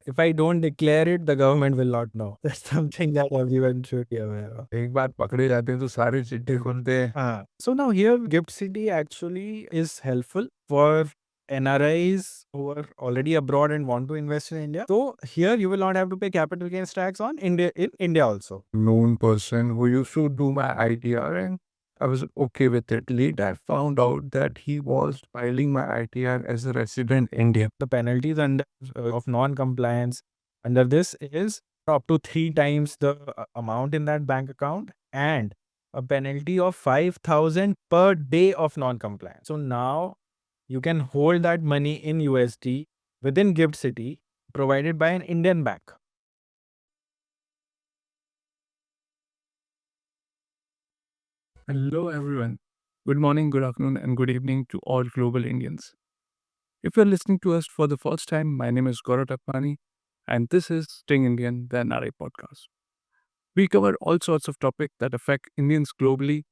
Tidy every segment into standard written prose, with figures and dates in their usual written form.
if I don't declare it, the government will not know. That's something that everyone should be aware of. एक बार पकड़े जाते हैं तो सारे चिट्ठे खुलते हैं. So now here, Gift City actually is helpful for NRIs who are already abroad and want to invest in India. So here you will not have to pay capital gains tax on India in India also. Known person who used to do my ITR and I was okay with it. Later, I found out that he was filing my ITR as a resident Indian. The penalties under of non-compliance under this is up to 3 times the amount in that bank account and a penalty of 5,000 per day of non-compliance. So now you can hold that money in USD within Gift City provided by an Indian bank. Hello, everyone. Good morning, good afternoon, and good evening to all global Indians. If you're listening to us for the first time, my name is Gaurav, and this is Staying Indian, the NRI Podcast. We cover all sorts of topics that affect Indians globally,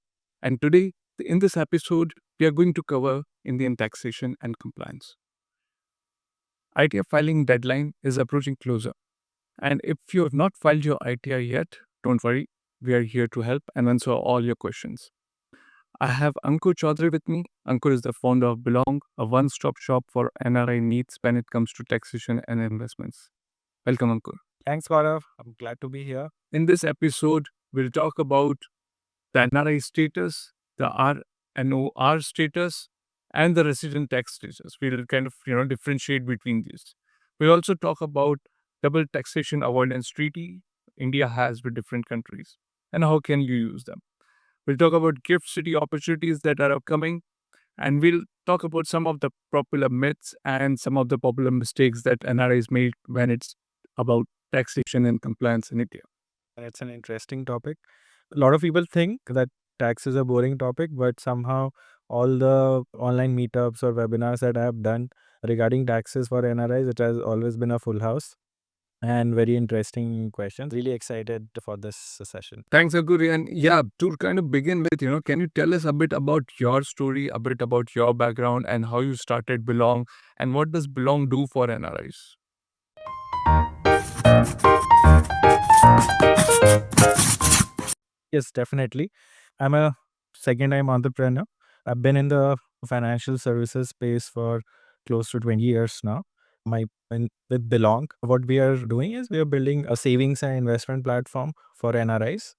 and today, in this episode, we are going to cover Indian taxation and compliance. ITR filing deadline is approaching closer, and if you have not filed your ITR yet, don't worry, we are here to help and answer all your questions. I have Ankur Chaudhary with me. Ankur is the founder of Belong, a one-stop shop for NRI needs when it comes to taxation and investments. Welcome, Ankur. Thanks, Gaurav. I'm glad to be here. In this episode, we'll talk about the NRI status, the RNOR status, and the resident tax status. We'll kind of differentiate between these. We'll also talk about double taxation avoidance treaty India has with different countries and how can you use them. We'll talk about gift city opportunities that are upcoming, and we'll talk about some of the popular myths and some of the popular mistakes that NRIs made when it's about taxation and compliance in India. It's an interesting topic. A lot of people think that tax is a boring topic, but somehow all the online meetups or webinars that I have done regarding taxes for NRIs, it has always been a full house and very interesting questions. Really excited for this session. Thanks, Ankur. And yeah, to kind of begin with, can you tell us a bit about your story, a bit about your background and how you started Belong and what does Belong do for NRIs? Yes, definitely. I'm a second-time entrepreneur. I've been in the financial services space for close to 20 years now. With Belong, what we are doing is we are building a savings and investment platform for NRIs.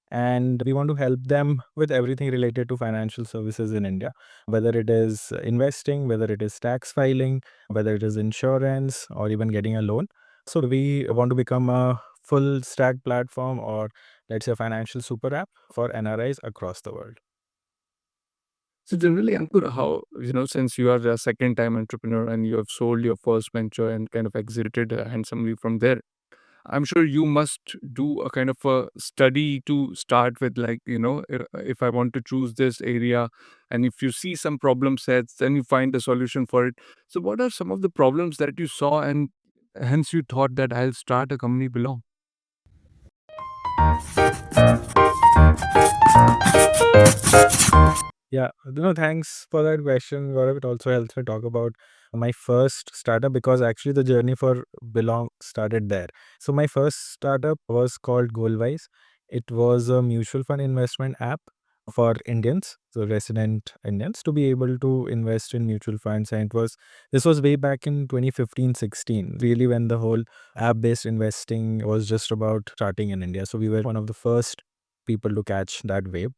And we want to help them with everything related to financial services in India, whether it is investing, whether it is tax filing, whether it is insurance, or even getting a loan. So we want to become a full stack platform, or let's say a financial super app for NRIs across the world. So generally, Ankur, how, since you are a second time entrepreneur and you have sold your first venture and kind of exited handsomely from there, I'm sure you must do a kind of a study to start with, like, if I want to choose this area and if you see some problem sets, then you find a solution for it. So what are some of the problems that you saw and hence you thought that I'll start a company Belong? Yeah, thanks for that question, Gaurav. It also helps me talk about my first startup because actually the journey for Belong started there. So my first startup was called Goalwise. It was a mutual fund investment app for Indians, so resident Indians, to be able to invest in mutual funds. And this was way back in 2015-16, really when the whole app-based investing was just about starting in India. So we were one of the first people to catch that wave.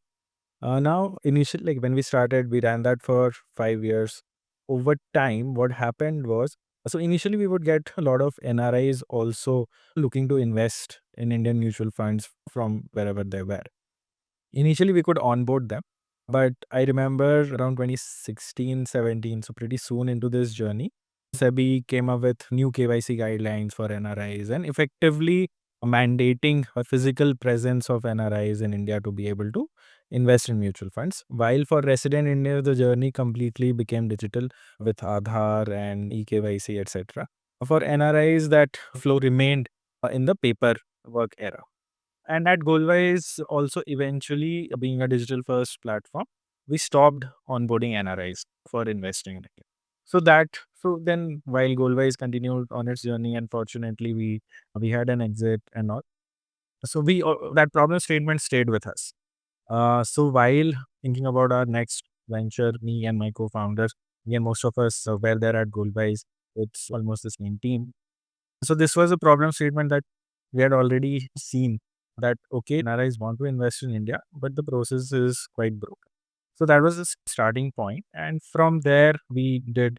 Now, initially, like when we started, we ran that for 5 years. Over time, what happened was, so initially we would get a lot of NRIs also looking to invest in Indian mutual funds from wherever they were. Initially, we could onboard them, but I remember around 2016-17, so pretty soon into this journey, SEBI came up with new KYC guidelines for NRIs and effectively mandating a physical presence of NRIs in India to be able to invest in mutual funds. While for resident India, the journey completely became digital with Aadhaar and eKYC, etc. For NRIs, that flow remained in the paperwork era. And at Goalwise, also eventually being a digital first platform, we stopped onboarding NRIs for investing in India. So then while Goldwise continued on its journey, unfortunately we had an exit and all. So we that problem statement stayed with us. So while thinking about our next venture, me and my co-founders, again most of us were there at Goldwise. It's almost the same team. So this was a problem statement that we had already seen, that okay, NRIs want to invest in India, but the process is quite broken. So that was the starting point. And from there, we did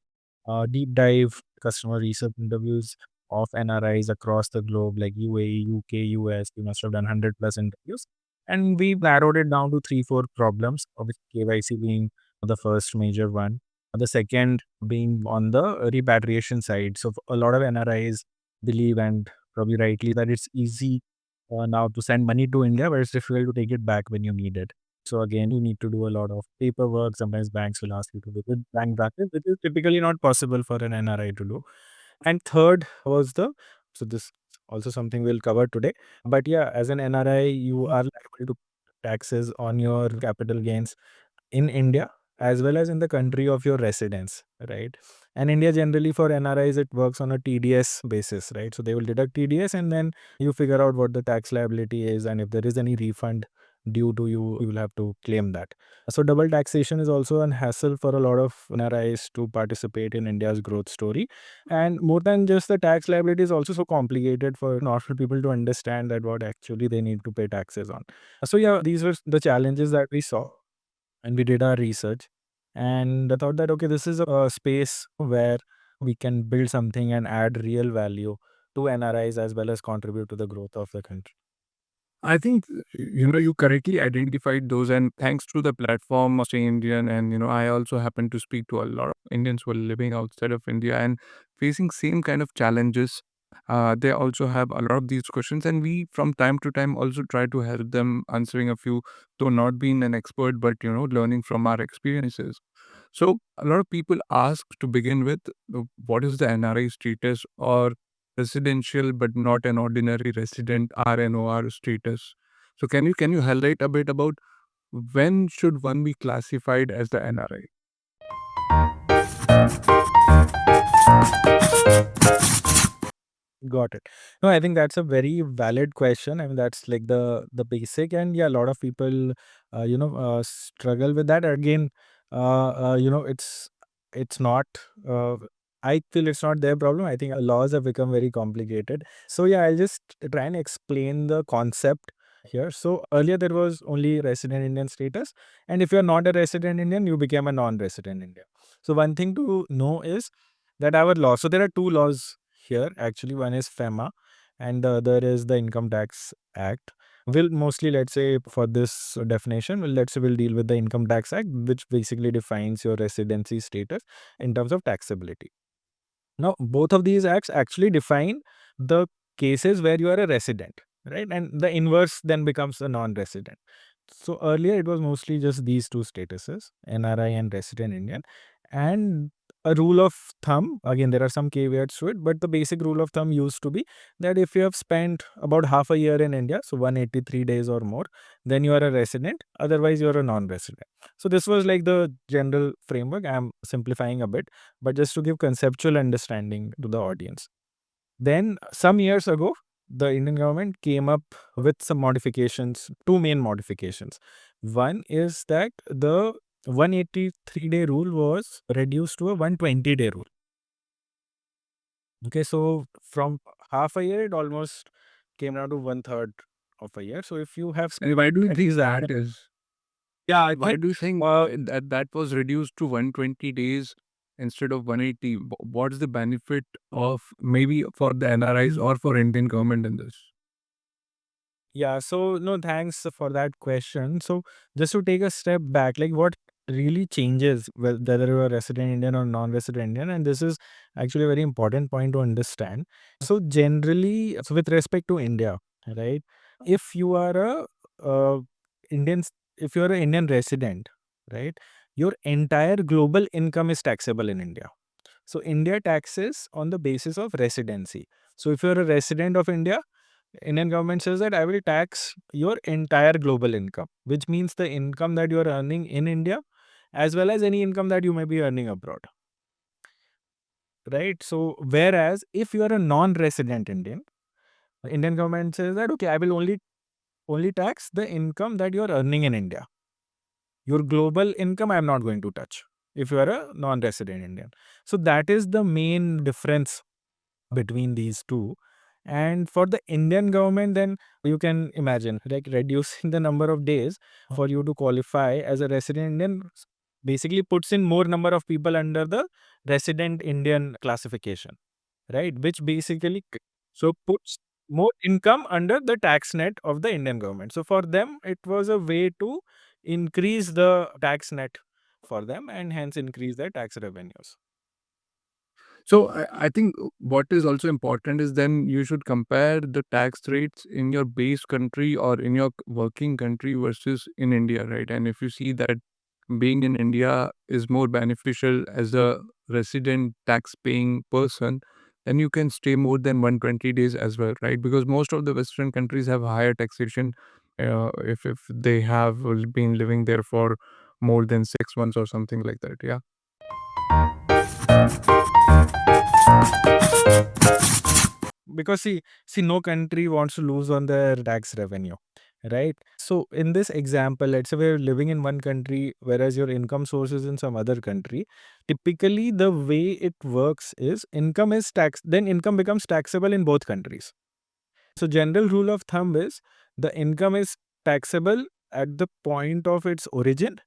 deep dive customer research interviews of NRIs across the globe, like UAE, UK, US. We must have done 100 plus interviews. And we narrowed it down to three, four problems, of which KYC being the first major one. The second being on the repatriation side. So a lot of NRIs believe, and probably rightly, that it's easy now to send money to India, but it's difficult to take it back when you need it. So again, you need to do a lot of paperwork. Sometimes banks will ask you to visit bank branches, which is typically not possible for an NRI to do. And third was so this also something we'll cover today. But yeah, as an NRI, you are liable to taxes on your capital gains in India as well as in the country of your residence, right? And India generally for NRIs, it works on a TDS basis, right? So they will deduct TDS and then you figure out what the tax liability is, and if there is any refund due to you, you will have to claim that. So double taxation is also an hassle for a lot of NRIs to participate in India's growth story. And more than just the tax liability is also so complicated for normal people to understand that what actually they need to pay taxes on. So yeah, these were the challenges that we saw, and we did our research, and I thought that okay, this is a space where we can build something and add real value to NRIs as well as contribute to the growth of the country. I think you correctly identified those, and thanks to the platform of Stay Indian, and I also happen to speak to a lot of Indians who are living outside of India and facing same kind of challenges. They also have a lot of these questions, and we from time to time also try to help them answering a few, though not being an expert, but learning from our experiences. So a lot of people ask to begin with, what is the NRI status or residential but not an ordinary resident RNOR status? So can you highlight a bit about when should one be classified as the NRI? Got it. No, I think that's a very valid question. I mean, that's like the basic, and yeah, a lot of people, struggle with that. Again, it's not. Uh, I feel it's not their problem. I think laws have become very complicated. So yeah, I'll just try and explain the concept here. So earlier there was only resident Indian status, and if you're not a resident Indian, you became a non-resident Indian. So one thing to know is that our law. So there are two laws here. Actually, one is FEMA and the other is the Income Tax Act. We'll mostly, let's say, for this definition, we'll deal with the Income Tax Act, which basically defines your residency status in terms of taxability. Now, both of these acts actually define the cases where you are a resident, right? And the inverse then becomes a non-resident. So earlier it was mostly just these two statuses, NRI and resident Indian. And a rule of thumb, again, there are some caveats to it, but the basic rule of thumb used to be that if you have spent about half a year in India, so 183 days or more, then you are a resident, otherwise you are a non-resident. So this was like the general framework. I'm simplifying a bit, but just to give conceptual understanding to the audience. Then some years ago, the Indian government came up with some modifications, two main modifications. One is that the 183-day rule was reduced to a 120-day rule. Okay, so from half a year, it almost came down to one third of a year. So if you have And why do you think that is? yeah, I Why think do you think that was reduced to 120 days instead of 180? What's the benefit of maybe for the NRIs or for Indian government in this? yeah, so no, thanks for that question. So just to take a step back, like what really changes whether you're a resident Indian or non-resident Indian, and this is actually a very important point to understand. So generally, so with respect to India, right? If you are a Indian, if you are an Indian resident, right, your entire global income is taxable in India. So India taxes on the basis of residency. So if you're a resident of India, Indian government says that I will tax your entire global income, which means the income that you are earning in India as well as any income that you may be earning abroad. right? So whereas if you are a non-resident Indian government says that, okay, I will only tax the income that you are earning in India. Your global income, I am not going to touch if you are a non-resident Indian. So that is the main difference between these two. And for the Indian government, then you can imagine like reducing the number of days for you to qualify as a resident Indian basically puts in more number of people under the resident Indian classification, right? Which basically so puts more income under the tax net of the Indian government. So for them, it was a way to increase the tax net for them and hence increase their tax revenues. So I think what is also important is then you should compare the tax rates in your base country or in your working country versus in India, right? And if you see that being in India is more beneficial as a resident tax paying person, then you can stay more than 120 days as well, right? Because most of the Western countries have higher taxation if they have been living there for more than 6 months or something like that. Yeah. Because see, no country wants to lose on their tax revenue, right? So in this example, let's say we're living in one country, whereas your income source is in some other country. Typically, the way it works is income is taxed, then income becomes taxable in both countries. So general rule of thumb is the income is taxable at the point of its origin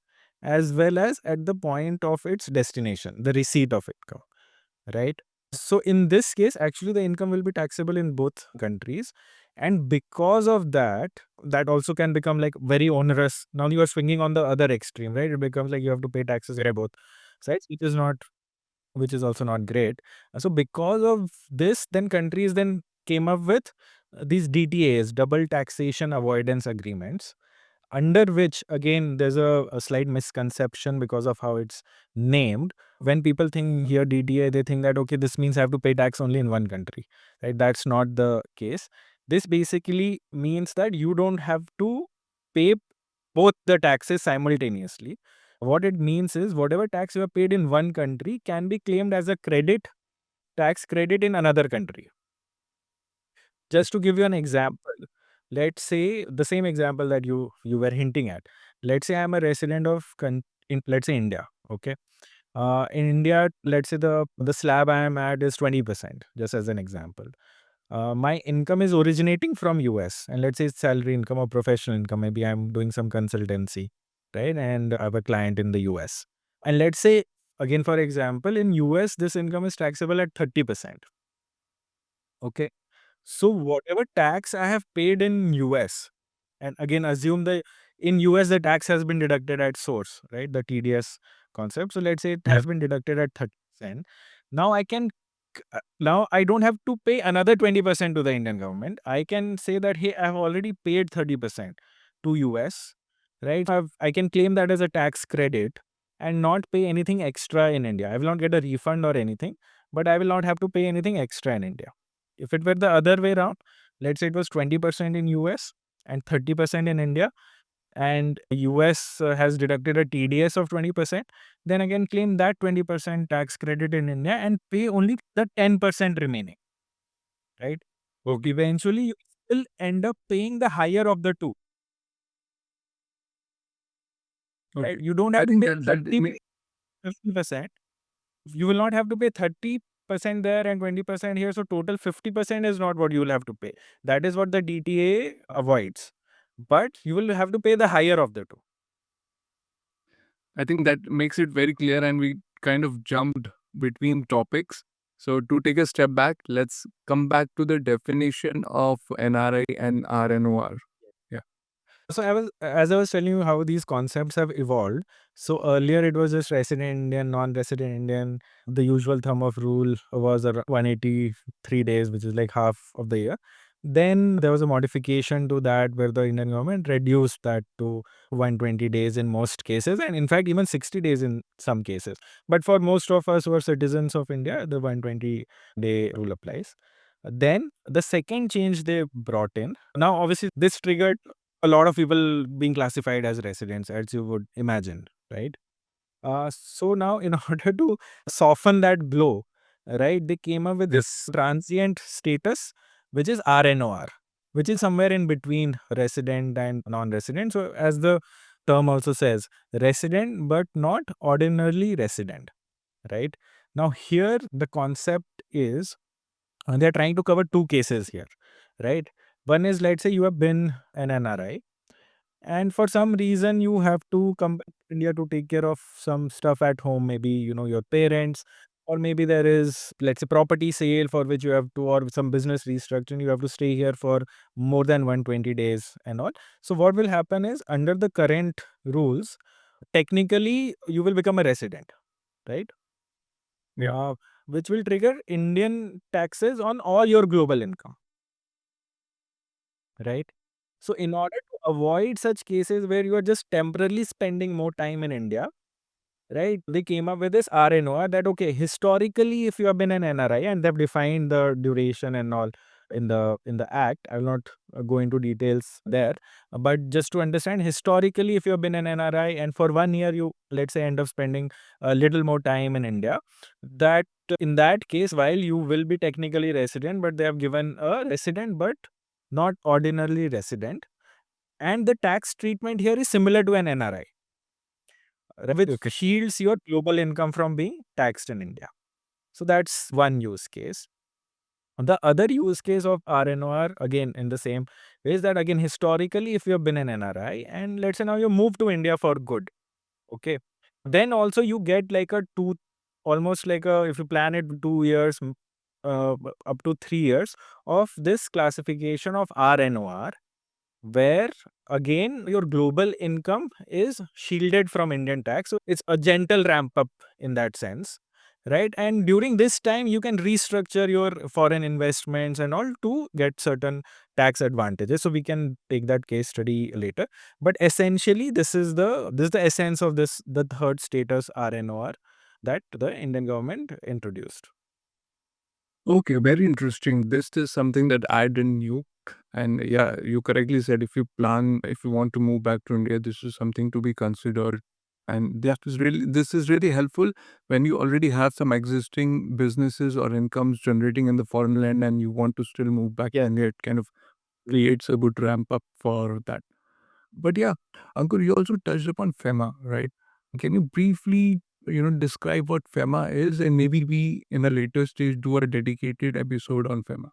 as well as at the point of its destination, the receipt of income, right? So in this case, actually the income will be taxable in both countries. And because of that, that also can become like very onerous. Now you are swinging on the other extreme, right? It becomes like you have to pay taxes at both sides, which is also not great. So because of this, then countries then came up with these DTAAs, double taxation avoidance agreements, under which again there's a slight misconception because of how it's named. When people think here DTA, they think that okay, this means I have to pay tax only in one country, right? That's not the case. This basically means that you don't have to pay both the taxes simultaneously. What it means is whatever tax you have paid in one country can be claimed as a tax credit in another country. Just to give you an example, let's say the same example that you were hinting at. Let's say I'm a resident of in let's say India. Okay. In India, let's say the slab I am at is 20%, just as an example. My income is originating from US, and let's say it's salary income or professional income. Maybe I'm doing some consultancy, right? And I have a client in the US. And let's say, again, for example, in US, this income is taxable at 30%. Okay. So whatever tax I have paid in US, and again assume the in US the tax has been deducted at source, right? The TDS concept. So let's say it has been deducted at 30%. Now now I don't have to pay another 20% to the Indian government. I can say that hey, I have already paid 30% to US, right? I can claim that as a tax credit and not pay anything extra in India. I will not get a refund or anything, but I will not have to pay anything extra in India. If it were the other way around, let's say it was 20% in US and 30% in India, and US has deducted a TDS of 20%, then again claim that 20% tax credit in India and pay only the 10% remaining, right? Okay. Eventually, you will end up paying the higher of the two, right? You don't I have to think pay that 50%. You will not have to pay 30% there and 20% here. So total 50% is not what you will have to pay. That is what the DTA avoids. But you will have to pay the higher of the two. I think that makes it very clear, and we kind of jumped between topics. So, to take a step back, let's come back to the definition of NRI and RNOR. Yeah. So as I was telling you how these concepts have evolved. So earlier it was just resident Indian, non-resident Indian. The usual thumb of rule was around 183 days, which is like half of the year. Then there was a modification to that where the Indian government reduced that to 120 days in most cases, and in fact even 60 days in some cases. But for most of us who are citizens of India, the 120-day rule applies. Then the second change they brought in. Now, obviously, this triggered a lot of people being classified as residents, as you would imagine, right? So now, in order to soften that blow, right? They came up with this transient status, which is RNOR, which is somewhere in between resident and non-resident. So as the term also says, resident but not ordinarily resident, right? Now here the concept is they're trying to cover two cases here, right? One is, let's say you have been an NRI and for some reason you have to come back to India to take care of some stuff at home, maybe your parents, or maybe there is, let's say, property sale for which you have to, or some business restructuring, you have to stay here for more than 120 days and all. So what will happen is, under the current rules, technically you will become a resident, right? Yeah. Which will trigger Indian taxes on all your global income, right? So in order to avoid such cases where you are just temporarily spending more time in India, right? They came up with this RNOR that, okay, historically, if you have been an NRI, and they've defined the duration and all in the act. I will not go into details there, but just to understand, historically, if you have been an NRI and for 1 year you, let's say, end up spending a little more time in India, that in that case, while you will be technically resident, but they have given a resident but not ordinarily resident, and the tax treatment here is similar to an NRI, which shields your global income from being taxed in India. So that's one use case. The other use case of RNOR, again, in the same way, is that, again, historically, if you have been an NRI and let's say now you move to India for good, okay, then also you get like a almost like a, if you plan it 2 years, up to 3 years of this classification of RNOR, where again your global income is shielded from Indian tax. So it's a gentle ramp up in that sense, right? And during this time, you can restructure your foreign investments and all to get certain tax advantages. So we can take that case study later. But essentially, this is the essence of the third status RNOR that the Indian government introduced. Okay, very interesting. This is something that I didn't knew. And yeah, you correctly said if you want to move back to India, this is something to be considered. And this is really helpful when you already have some existing businesses or incomes generating in the foreign land and you want to still move back. Yeah. And it kind of creates a good ramp up for that. But yeah, Ankur, you also touched upon FEMA, right? Can you briefly, describe what FEMA is, and maybe we in a later stage do a dedicated episode on FEMA?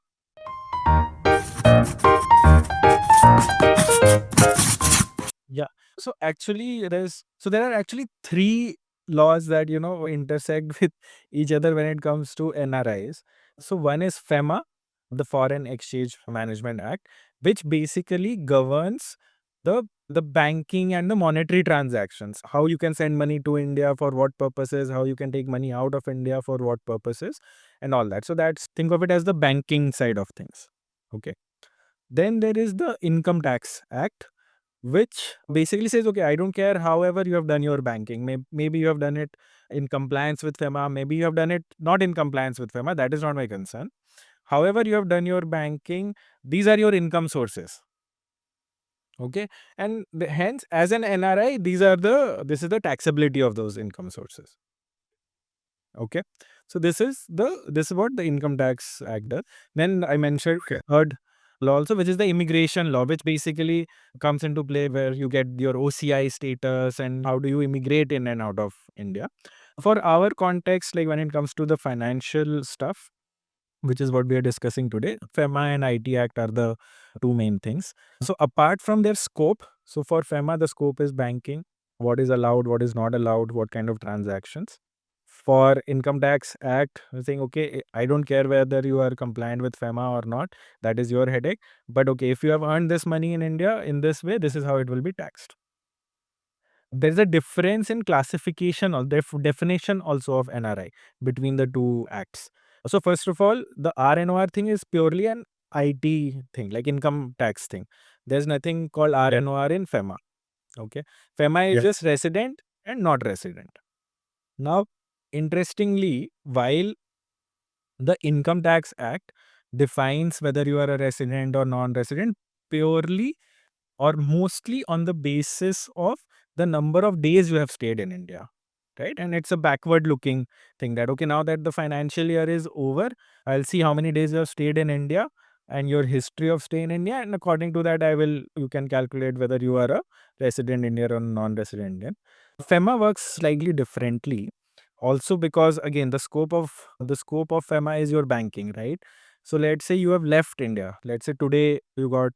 Yeah. So actually, there are actually three laws that intersect with each other when it comes to NRIs. So one is FEMA, the Foreign Exchange Management Act, which basically governs the banking and the monetary transactions. How you can send money to India for what purposes, how you can take money out of India for what purposes, and all that. So that's, think of it as the banking side of things. Okay. Then there is the Income Tax Act, which basically says, okay, I don't care however you have done your banking. Maybe you have done it in compliance with FEMA, maybe you have done it not in compliance with FEMA. That is not my concern. However you have done your banking, these are your income sources. Okay. And hence, as an NRI, this is the taxability of those income sources. Okay. So this is what the Income Tax Act does. Then I mentioned third law also, which is the immigration law, which basically comes into play where you get your OCI status and how do you immigrate in and out of India. For our context, like when it comes to the financial stuff, which is what we are discussing today, FEMA and IT Act are the two main things. So apart from their scope, so for FEMA, the scope is banking, what is allowed, what is not allowed, what kind of transactions. For Income Tax Act, we're saying, okay, I don't care whether you are compliant with FEMA or not. That is your headache. But okay, if you have earned this money in India in this way, this is how it will be taxed. There's a difference in classification or definition also of NRI between the two acts. So first of all, the RNOR thing is purely an IT thing, like income tax thing. There's nothing called RNOR in FEMA. Okay. FEMA is just resident and not resident. Now, interestingly, while the Income Tax Act defines whether you are a resident or non-resident purely or mostly on the basis of the number of days you have stayed in India. right? And it's a backward looking thing that, okay, now that the financial year is over, I'll see how many days you have stayed in India and your history of stay in India. And according to that, you can calculate whether you are a resident Indian or non-resident Indian. FEMA works slightly differently. Also, because again, the scope of FEMA is your banking, right? So let's say you have left India. Let's say today you are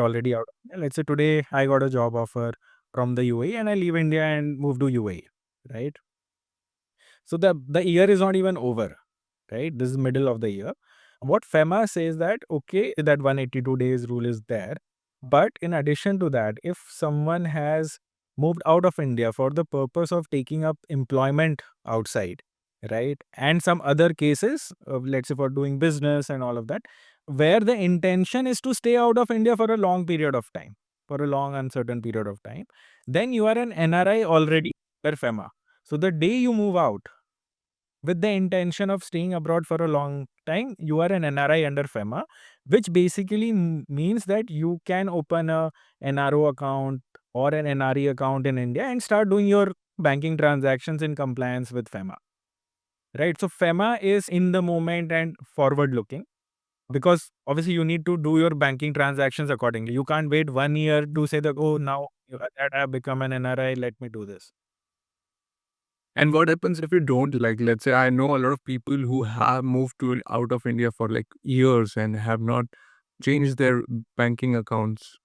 already out. Let's say today I got a job offer from the UAE and I leave India and move to UAE, right? So the year is not even over, right? This is middle of the year. What FEMA says that, okay, that 182 days rule is there. But in addition to that, if someone has moved out of India for the purpose of taking up employment outside, right? And some other cases, let's say for doing business and all of that, where the intention is to stay out of India for a long period of time, for a long uncertain period of time, then you are an NRI already per FEMA. So the day you move out with the intention of staying abroad for a long time, you are an NRI under FEMA, which basically means that you can open a NRO account or an NRE account in India and start doing your banking transactions in compliance with FEMA. Right? So FEMA is in the moment and forward looking, because obviously you need to do your banking transactions accordingly. You can't wait 1 year to say that, oh, now that I have become an NRI, let me do this. And what happens if you don't? Like, let's say I know a lot of people who have moved to out of India for like years and have not changed their banking accounts.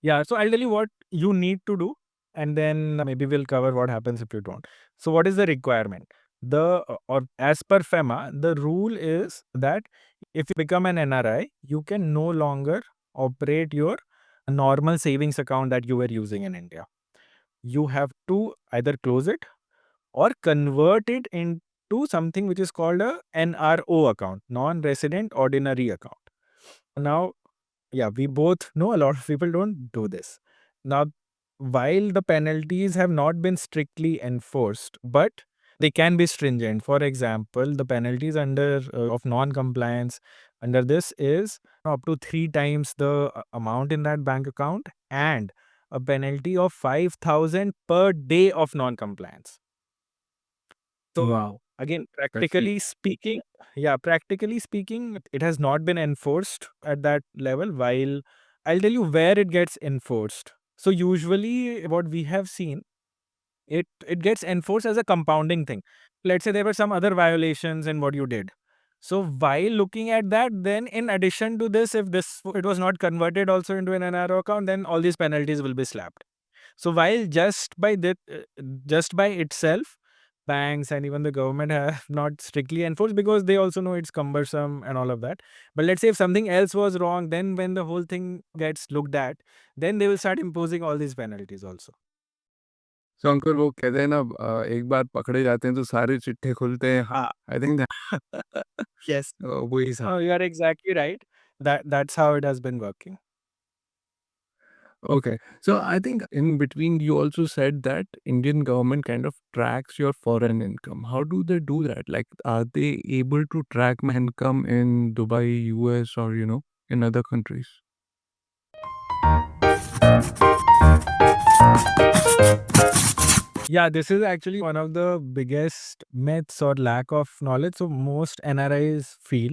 Yeah, so I'll tell you what you need to do, and then maybe we'll cover what happens if you don't. So, what is the requirement? Or as per FEMA, the rule is that if you become an NRI, you can no longer operate your normal savings account that you were using in India. You have to either close it or convert it into something which is called a NRO account, non-resident ordinary account. Now, yeah, we both know a lot of people don't do this. Now, while the penalties have not been strictly enforced, but they can be stringent. For example, the penalties under of non-compliance under this is up to 3 times the amount in that bank account, and a penalty of 5,000 per day of non-compliance. So Wow. again, That's it. practically speaking, it has not been enforced at that level. While I'll tell you where it gets enforced. So usually, what we have seen, it gets enforced as a compounding thing. Let's say there were some other violations in what you did. So while looking at that, then in addition to this, if this it was not converted also into an NRO account, then all these penalties will be slapped. So while just by itself, banks and even the government have not strictly enforced, because they also know it's cumbersome and all of that. But let's say if something else was wrong, then when the whole thing gets looked at, then they will start imposing all these penalties also. So अंकुर वो कहते हैं ना एक बार पकड़े जाते हैं तो सारे चिट्ठे खुलते हैं. Ah, I think that yes. वही था. Oh, you are exactly right. That's how it has been working. Okay. So I think in between you also said that Indian government kind of tracks your foreign income. How do they do that? Like, are they able to track my income in Dubai, US, or in other countries? Yeah, this is actually one of the biggest myths or lack of knowledge. So most NRIs feel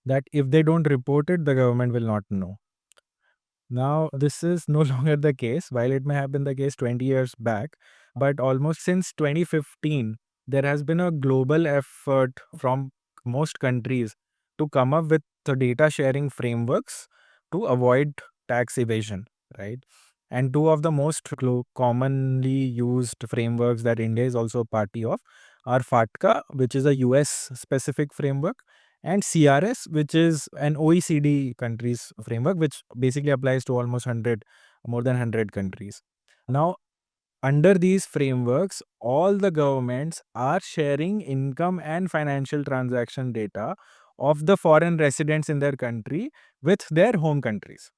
that if they don't report it, the government will not know. Now, this is no longer the case, while it may have been the case 20 years back, but almost since 2015, there has been a global effort from most countries to come up with the data sharing frameworks to avoid tax evasion, right? And two of the most commonly used frameworks that India is also a party of are FATCA, which is a US specific framework, and CRS, which is an OECD countries framework, which basically applies to almost more than 100 countries. Now, under these frameworks, all the governments are sharing income and financial transaction data of the foreign residents in their country with their home countries.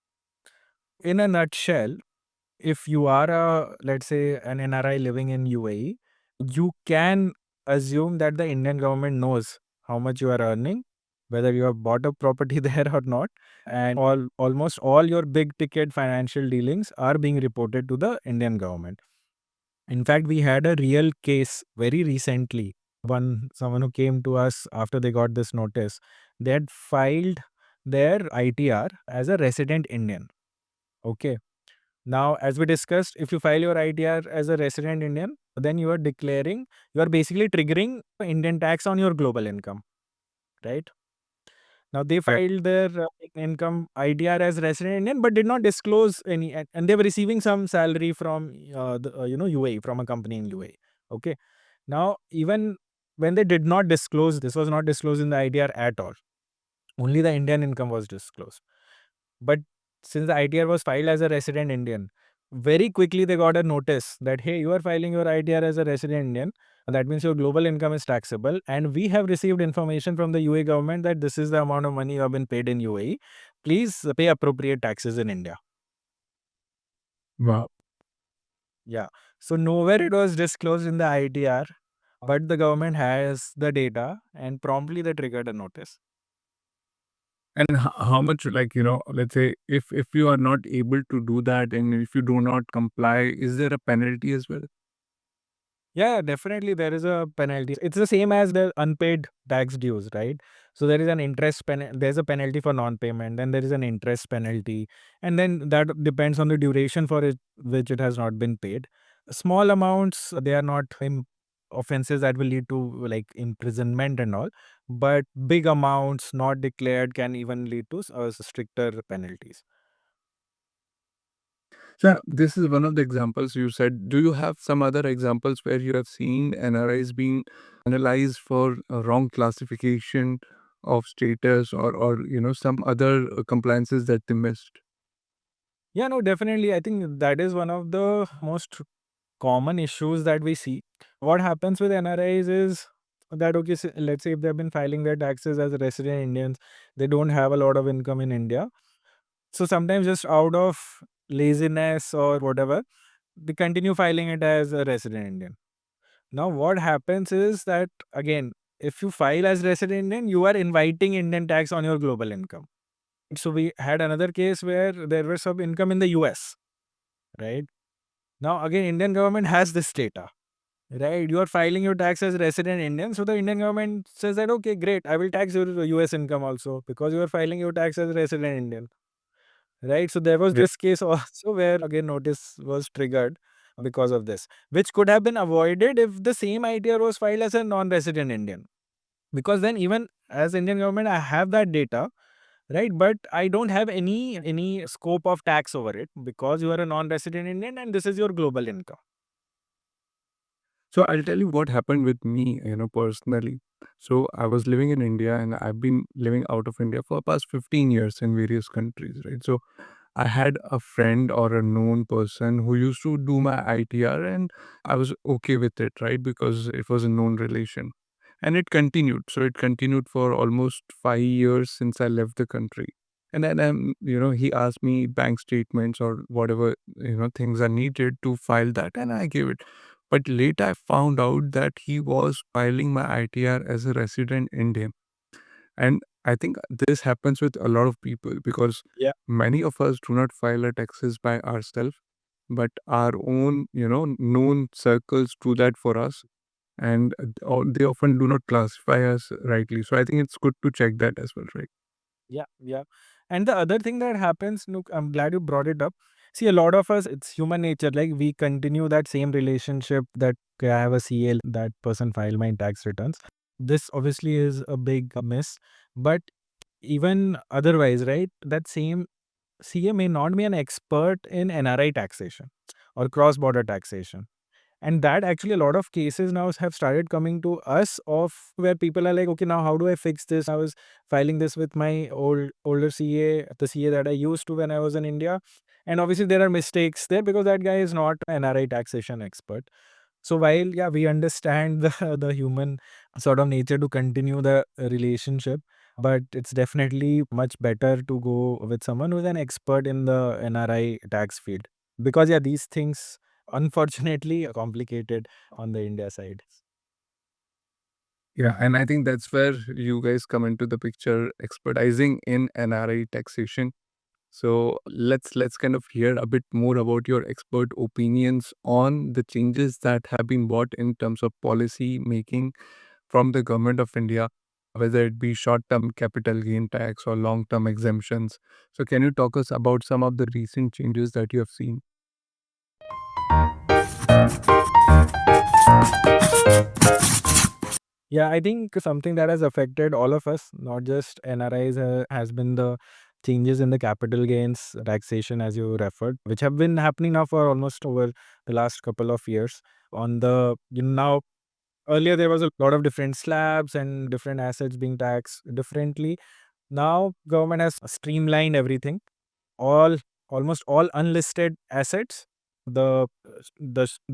In a nutshell, if you are let's say an NRI living in UAE, you can assume that the Indian government knows how much you are earning, whether you have bought a property there or not. And almost all your big ticket financial dealings are being reported to the Indian government. In fact, we had a real case very recently. Someone who came to us after they got this notice, they had filed their ITR as a resident Indian. Okay. Now, as we discussed, if you file your ITR as a resident Indian, then you are basically triggering Indian tax on your global income, right? Now, they filed their income ITR as resident Indian, but did not disclose any, and they were receiving some salary from UAE, from a company in UAE. Okay. Now, even when they did not disclose, this was not disclosed in the ITR at all. Only the Indian income was disclosed. But since the ITR was filed as a resident Indian, very quickly they got a notice that, hey, you are filing your ITR as a resident Indian. That means your global income is taxable. And we have received information from the UAE government that this is the amount of money you have been paid in UAE. Please pay appropriate taxes in India. Wow. Yeah. So nowhere it was disclosed in the ITR, but the government has the data and promptly they triggered a notice. And how much, like, let's say if you are not able to do that and if you do not comply, is there a penalty as well? Yeah, definitely there is a penalty. It's the same as the unpaid tax dues, right? So there is an there's a penalty for non-payment, then there is an interest penalty, and then that depends on the duration for it which it has not been paid. Small amounts, they are not offenses that will lead to like imprisonment and all, but big amounts not declared can even lead to stricter penalties. So this is one of the examples you said. Do you have some other examples where you have seen NRIs being analyzed for a wrong classification of status, or some other compliances that they missed? Yeah, no, definitely. I think that is one of the most common issues that we see. What happens with NRIs is that, okay, let's say if they've been filing their taxes as resident Indians, they don't have a lot of income in India. So sometimes just out of laziness or whatever, they continue filing it as a resident Indian. Now, what happens is that, again, if you file as resident Indian, you are inviting Indian tax on your global income. So we had another case where there was some income in the US, right? Now, again, Indian government has this data. Right, you are filing your tax as resident Indian. So the Indian government says that, okay, great, I will tax your US income also because you are filing your tax as resident Indian. Right. So there was Yeah. this case also where again notice was triggered because of this, which could have been avoided if the same ITR was filed as a non-resident Indian. Because then even as Indian government, I have that data, right? But I don't have any scope of tax over it because you are a non-resident Indian and this is your global income. So I'll tell you what happened with me, personally. So I was living in India and I've been living out of India for the past 15 years in various countries, right? So I had a friend or a known person who used to do my ITR, and I was okay with it, right? Because it was a known relation. And it continued. So it continued for almost 5 years since I left the country. And then, he asked me bank statements or whatever, things are needed to file that. And I gave it. But later I found out that he was filing my ITR as a resident Indian. And I think this happens with a lot of people because Yeah. many of us do not file our taxes by ourselves, but our own, known circles do that for us. And they often do not classify us rightly. So I think it's good to check that as well, right? Yeah, yeah. And the other thing that happens, look, I'm glad you brought it up. See, a lot of us, it's human nature. Like we continue that same relationship that, okay, I have a CA, that person filed my tax returns. This obviously is a big miss. But even otherwise, right, that same CA may not be an expert in NRI taxation or cross border taxation. And that actually a lot of cases now have started coming to us of where people are like, okay, now how do I fix this? I was filing this with my older CA, the CA that I used to when I was in India. And obviously there are mistakes there because that guy is not an NRI taxation expert. So while yeah, we understand the human sort of nature to continue the relationship, but it's definitely much better to go with someone who's an expert in the NRI tax field. Because yeah, these things unfortunately are complicated on the India side. Yeah, and I think that's where you guys come into the picture, expertising in NRI taxation. So let's kind of hear a bit more about your expert opinions on the changes that have been brought in terms of policy making from the government of India, whether it be short-term capital gain tax or long-term exemptions. So can you talk us about some of the recent changes that you have seen? Yeah, I think something that has affected all of us, not just NRIs, has been the changes in the capital gains taxation, as you referred, which have been happening now for almost over the last couple of years. On the, now, earlier there was a lot of different slabs and different assets being taxed differently. Now, government has streamlined everything. All Almost all unlisted assets, the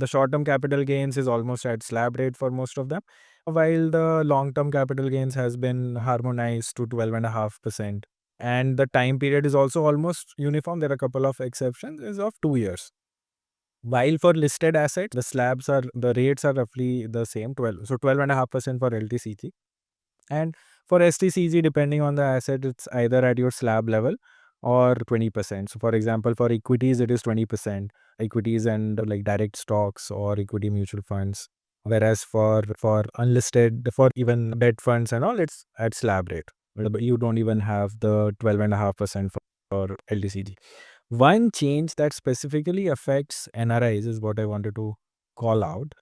short term capital gains is almost at slab rate for most of them, while the long term capital gains has been harmonized to 12.5%, and the time period is also almost uniform. There are a couple of exceptions, is of 2 years. While for listed assets, the rates are roughly the same, 12.5% for LTCG, and for STCG, depending on the asset, it's either at your slab level or 20%. So, for example, for equities, it is 20%, equities and like direct stocks or equity mutual funds. Whereas for unlisted, for even debt funds and all, it's at slab rate. But you don't even have the 12.5% for LTCG. One change that specifically affects NRIs is what I wanted to call out,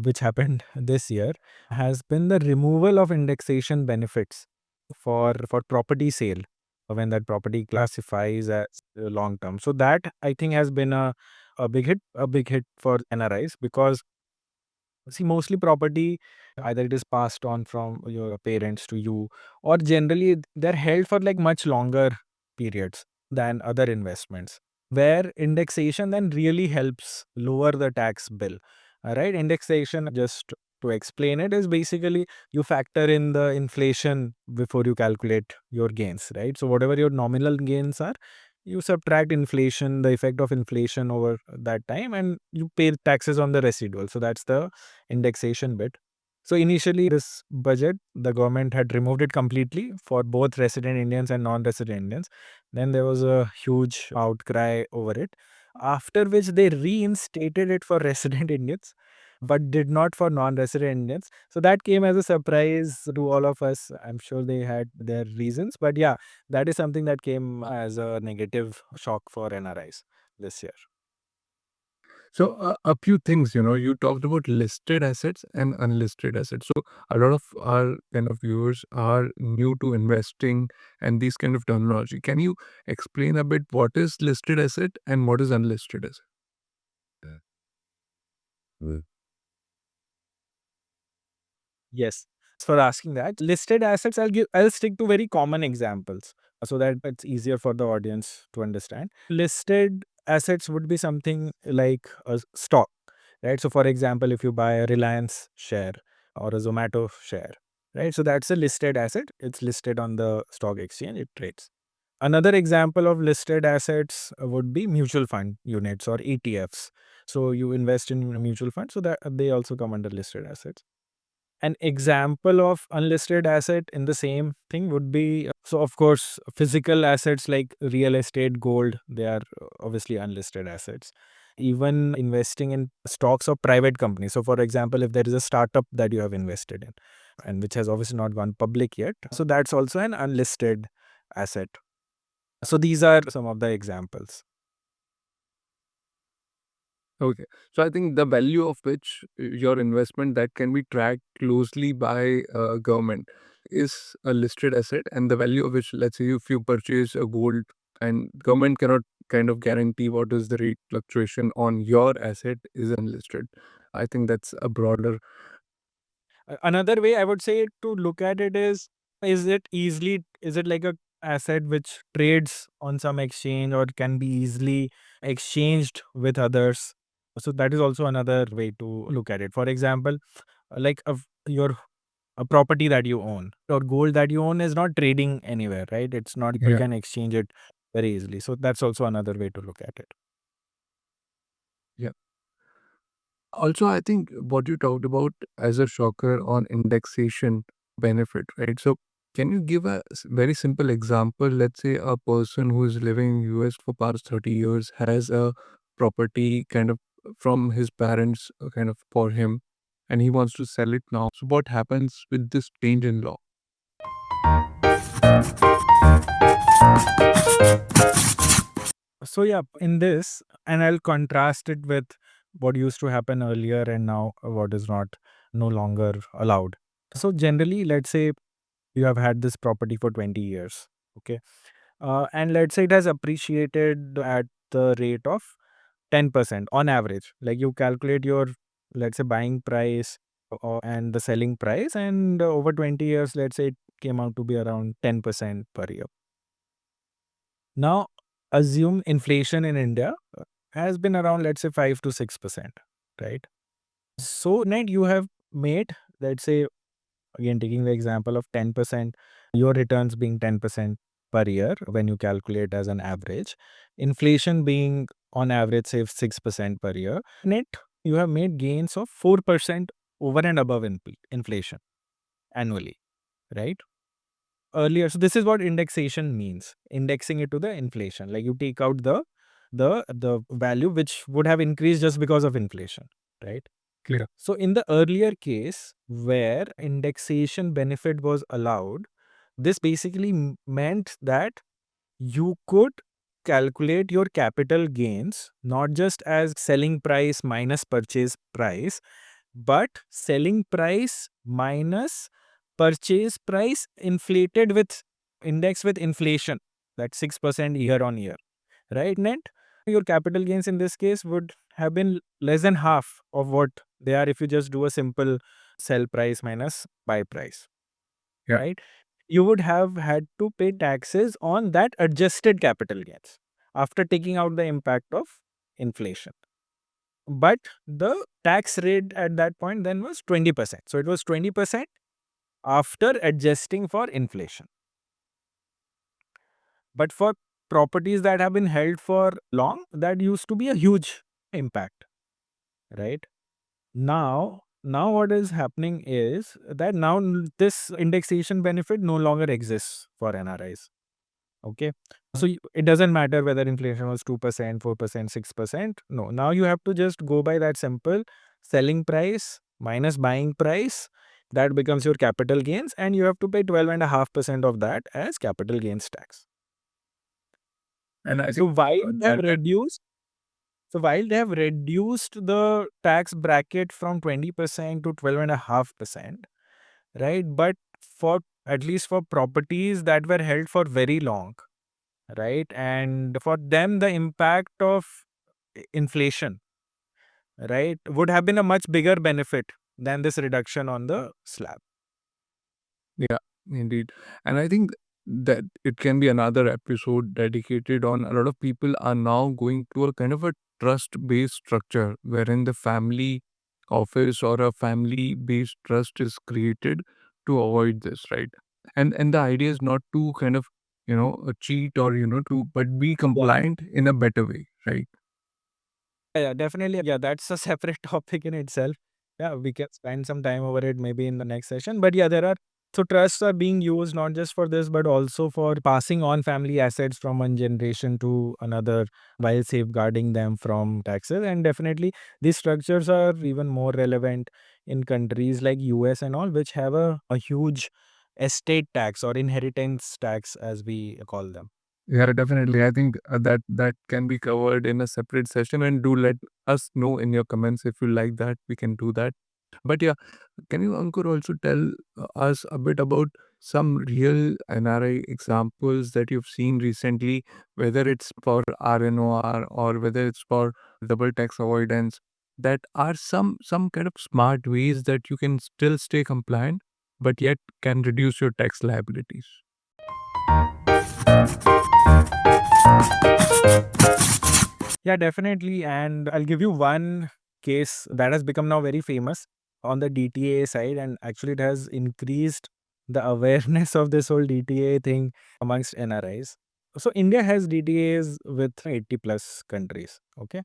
which happened this year, has been the removal of indexation benefits for property sale when that property classifies as long term. So that I think has been a big hit for NRIs, because see, mostly property, either it is passed on from your parents to you, or generally they're held for like much longer periods than other investments, where indexation then really helps lower the tax bill. All right, indexation, just to explain it, is basically you factor in the inflation before you calculate your gains, right? So whatever your nominal gains are, you subtract inflation, the effect of inflation over that time, and you pay taxes on the residual. So that's the indexation bit. So initially, this budget, the government had removed it completely for both resident Indians and non-resident Indians. Then there was a huge outcry over it, after which they reinstated it for resident Indians, but did not for non-resident Indians. So that came as a surprise to all of us. I'm sure they had their reasons, but yeah, that is something that came as a negative shock for NRIs this year. So a few things, you talked about listed assets and unlisted assets. So a lot of our kind of viewers are new to investing and these kind of terminology. Can you explain a bit what is listed asset and what is unlisted asset? Yes. For asking that, listed assets, I'll stick to very common examples so that it's easier for the audience to understand. Listed assets would be something like a stock, right? So for example, if you buy a Reliance share or a Zomato share, right? So that's a listed asset. It's listed on the stock exchange, it trades. Another example of listed assets would be mutual fund units or ETFs. So you invest in a mutual fund, so that they also come under listed assets. An example of unlisted asset in the same thing would be, so of course, physical assets like real estate, gold, they are obviously unlisted assets. Even investing in stocks of private companies. So, for example, if there is a startup that you have invested in and which has obviously not gone public yet, so that's also an unlisted asset. So, these are some of the examples. Okay. So I think the value of which your investment that can be tracked closely by government is a listed asset, and the value of which, let's say, if you purchase a gold and government cannot kind of guarantee what is the rate fluctuation on your asset, is unlisted. I think that's a broader. Another way I would say to look at it is it like a asset which trades on some exchange or can be easily exchanged with others? So that is also another way to look at it. For example, like your a property that you own or gold that you own is not trading anywhere, right? It's not, people Yeah. can exchange it very easily. So that's also another way to look at it. Yeah. Also, I think what you talked about as a shocker on indexation benefit, right? So, can you give a very simple example? Let's say a person who is living in US for past 30 years has a property kind of from his parents kind of for him, and he wants to sell it now. So, what happens with this change in law? So yeah, in this, and I'll contrast it with what used to happen earlier and now what is not no longer allowed. So generally, let's say you have had this property for 20 years, okay, and let's say it has appreciated at the rate of 10% on average. Like you calculate your, let's say, buying price and the selling price, and over 20 years, let's say it came out to be around 10% per year. Now, assume inflation in India has been around, let's say, 5 to 6%, right? So, net you have made, let's say, again, taking the example of 10%, your returns being 10% per year when you calculate as an average, inflation being on average, say, 6% per year, net you have made gains of 4% over and above inflation annually, right? Earlier, so this is what indexation means, indexing it to the inflation. Like you take out the value which would have increased just because of inflation, right? Clear. So in the earlier case where indexation benefit was allowed, this basically meant that you could calculate your capital gains not just as selling price minus purchase price, but selling price minus purchase price inflated with index with inflation, that 6% year on year, right? Net your capital gains in this case would have been less than half of what they are if you just do a simple sell price minus buy price, Yeah. right? You would have had to pay taxes on that adjusted capital gains after taking out the impact of inflation. But the tax rate at that point then was 20%. So it was 20% after adjusting for inflation. But for properties that have been held for long, that used to be a huge impact, right? Now what is happening is that now this indexation benefit no longer exists for NRIs. Okay. So it doesn't matter whether inflation was 2%, 4%, 6%. No, now you have to just go by that simple selling price minus buying price. That becomes your capital gains, and you have to pay 12.5% of that as capital gains tax. And I So think while they have that reduced, so while they have reduced the tax bracket from 20% to 12.5%, right? But for at least for properties that were held for very long, right? And for them, the impact of inflation, right, would have been a much bigger benefit than this reduction on the slab. Yeah, indeed. And I think that it can be another episode dedicated on a lot of people are now going to a kind of a trust based structure wherein the family office or a family based trust is created to avoid this, right? And the idea is not to kind of, cheat or, to, but be Yeah. compliant in a better way, right? Yeah, definitely. Yeah, that's a separate topic in itself. Yeah, we can spend some time over it maybe in the next session. But yeah, there are so trusts are being used not just for this, but also for passing on family assets from one generation to another while safeguarding them from taxes. And definitely these structures are even more relevant in countries like US and all, which have a huge estate tax or inheritance tax, as we call them. Yeah, definitely. I think that can be covered in a separate session, and do let us know in your comments if you like that. We can do that. But yeah, can you, Ankur, also tell us a bit about some real NRI examples that you've seen recently, whether it's for RNOR or whether it's for double tax avoidance, that are some kind of smart ways that you can still stay compliant, but yet can reduce your tax liabilities. Yeah, definitely. And I'll give you one case that has become now very famous on the DTAA side. And actually, it has increased the awareness of this whole DTA thing amongst NRIs. So, India has DTAs with 80 plus countries. Okay.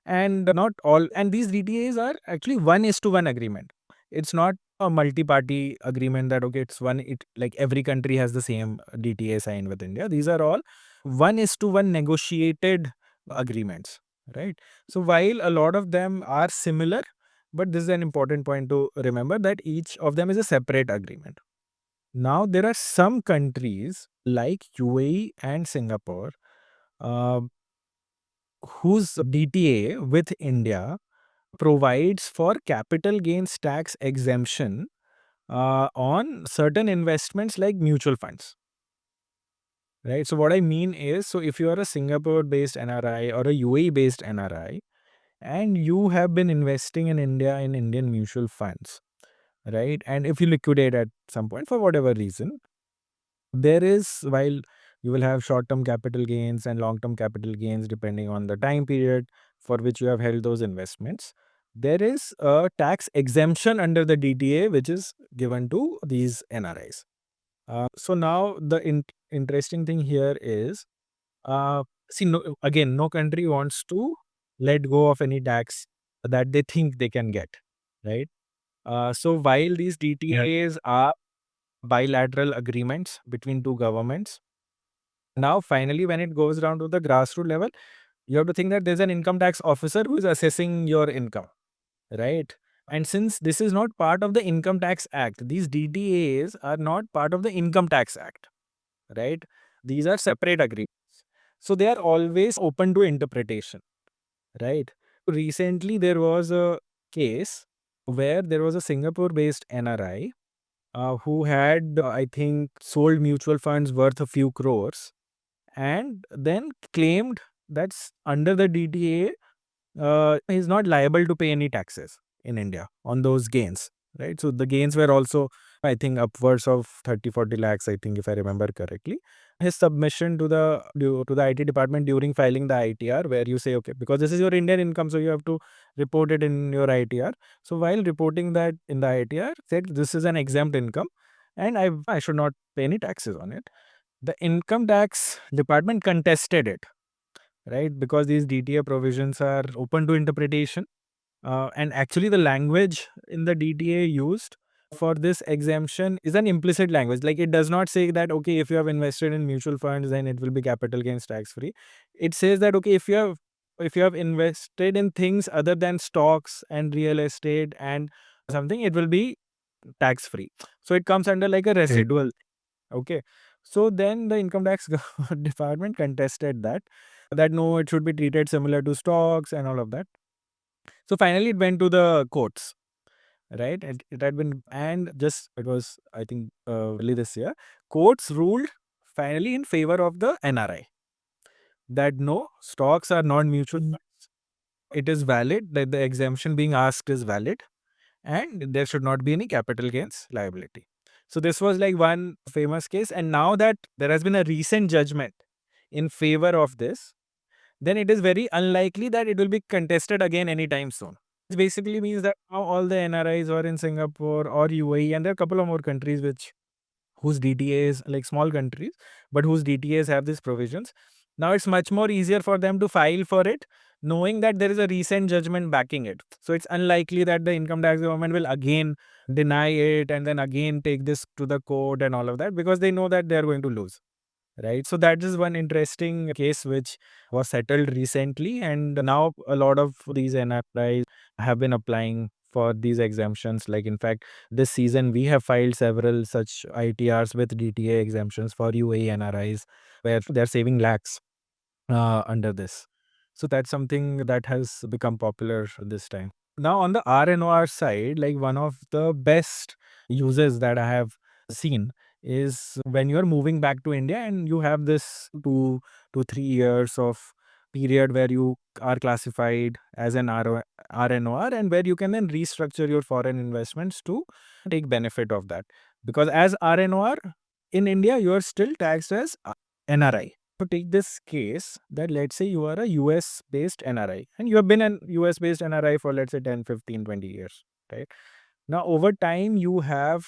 And not all, and these DTAs are actually 1:1 agreement. It's not a multi-party agreement that, okay, it's one, it like every country has the same DTA signed with India. These are all 1:1 negotiated agreements, right? So while a lot of them are similar, but this is an important point to remember that each of them is a separate agreement. Now, there are some countries like UAE and Singapore uh, whose DTA with India provides for capital gains tax exemption on certain investments like mutual funds. Right. So, what I mean is, so if you are a Singapore based NRI or a UAE based NRI and you have been investing in India in Indian mutual funds, right? And if you liquidate at some point for whatever reason, there is, while you will have short term capital gains and long term capital gains depending on the time period for which you have held those investments, there is a tax exemption under the DTA which is given to these NRIs. So now the interesting thing here is, see, no, again, no country wants to let go of any tax that they think they can get, right? So while these DTAs are bilateral agreements between two governments, now finally when it goes down to the grassroots level, you have to think that there's an income tax officer who is assessing your income, right? And since this is not part of the Income Tax Act, these DTAs are not part of the Income Tax Act, right? These are separate agreements. So they are always open to interpretation, right? Recently, there was a case where there was a Singapore based NRI who had, I think, sold mutual funds worth a few crores and then claimed that's under the DTA, he's not liable to pay any taxes in India on those gains, right? So the gains were also, I think, upwards of 30-40 lakhs, I think, if I remember correctly. His submission to the IT department during filing the ITR, where you say, okay, because this is your Indian income, so you have to report it in your ITR. So while reporting that in the ITR, said this is an exempt income and I should not pay any taxes on it. The income tax department contested it, right? Because these DTA provisions are open to interpretation. And actually, the language in the DTA used for this exemption is an implicit language. Like, it does not say that, okay, if you have invested in mutual funds, then it will be capital gains tax free. It says that, okay, if you have invested in things other than stocks and real estate and something, it will be tax free. So it comes under like a residual. Okay. So then the income tax department contested that no, it should be treated similar to stocks and all of that. So finally it went to the courts, right? It had been, and just, it was, I think, early this year, courts ruled finally in favor of the NRI that no, stocks are non-mutual funds. It is valid, that the exemption being asked is valid, and there should not be any capital gains liability. So this was like one famous case. And now that there has been a recent judgment in favor of this, then it is very unlikely that it will be contested again anytime soon. It basically means that now all the NRIs are in Singapore or UAE, and there are a couple of more countries whose DTAs, like small countries, but whose DTAs have these provisions. Now it's much more easier for them to file for it, knowing that there is a recent judgment backing it. So it's unlikely that the income tax government will again deny it and then again take this to the court and all of that, because they know that they are going to lose. Right. So that is one interesting case which was settled recently. And now a lot of these NRIs have been applying for these exemptions. Like, in fact, this season we have filed several such ITRs with DTA exemptions for UAE NRIs where they're saving lakhs under this. So that's something that has become popular this time. Now, on the RNOR side, like, one of the best uses that I have seen is when you're moving back to India and you have this 2 to 3 years of period where you are classified as an RNOR, and where you can then restructure your foreign investments to take benefit of that. Because as RNOR in India, you are still taxed as NRI. So take this case that, let's say, you are a US based NRI and you have been an US based NRI for, let's say, 10, 15, 20 years, right? Now, over time, you have,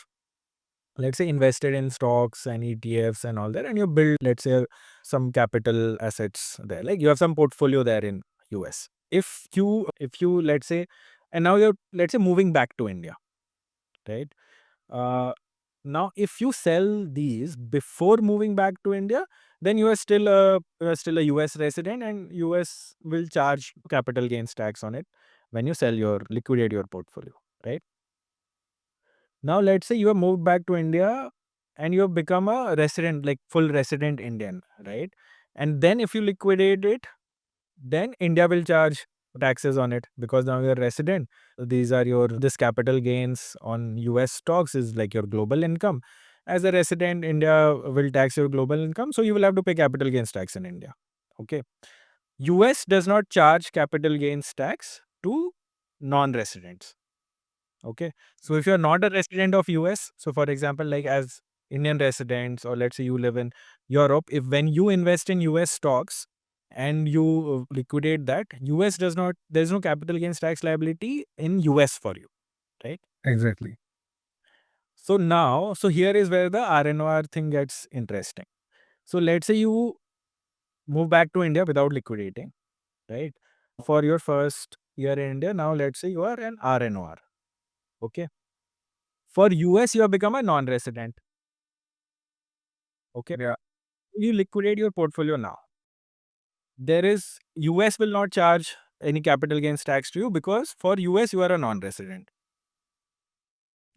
let's say, invested in stocks and ETFs and all that, and you build, let's say, some capital assets there. Like, you have some portfolio there in US. if you let's say, and now you're, let's say, moving back to India, right? Now if you sell these before moving back to India, then you are still a US resident, and US will charge capital gains tax on it when you liquidate your portfolio, right? Now let's say you have moved back to India and you have become a resident, like full resident Indian, right? And then if you liquidate it, then India will charge taxes on it because now you're a resident. These are this capital gains on US stocks is like your global income. As a resident, India will tax your global income. So you will have to pay capital gains tax in India. Okay. US does not charge capital gains tax to non-residents. Okay. So if you're not a resident of US, so for example, like as Indian residents, or let's say you live in Europe, if when you invest in US stocks and you liquidate that, US does not, there's no capital gains tax liability in US for you, right? Exactly. So here is where the RNOR thing gets interesting. So let's say you move back to India without liquidating, right? For your first year in India, now let's say you are an RNOR. Okay. For US, you have become a non-resident. Okay. Yeah. You liquidate your portfolio now. US will not charge any capital gains tax to you because for US you are a non-resident.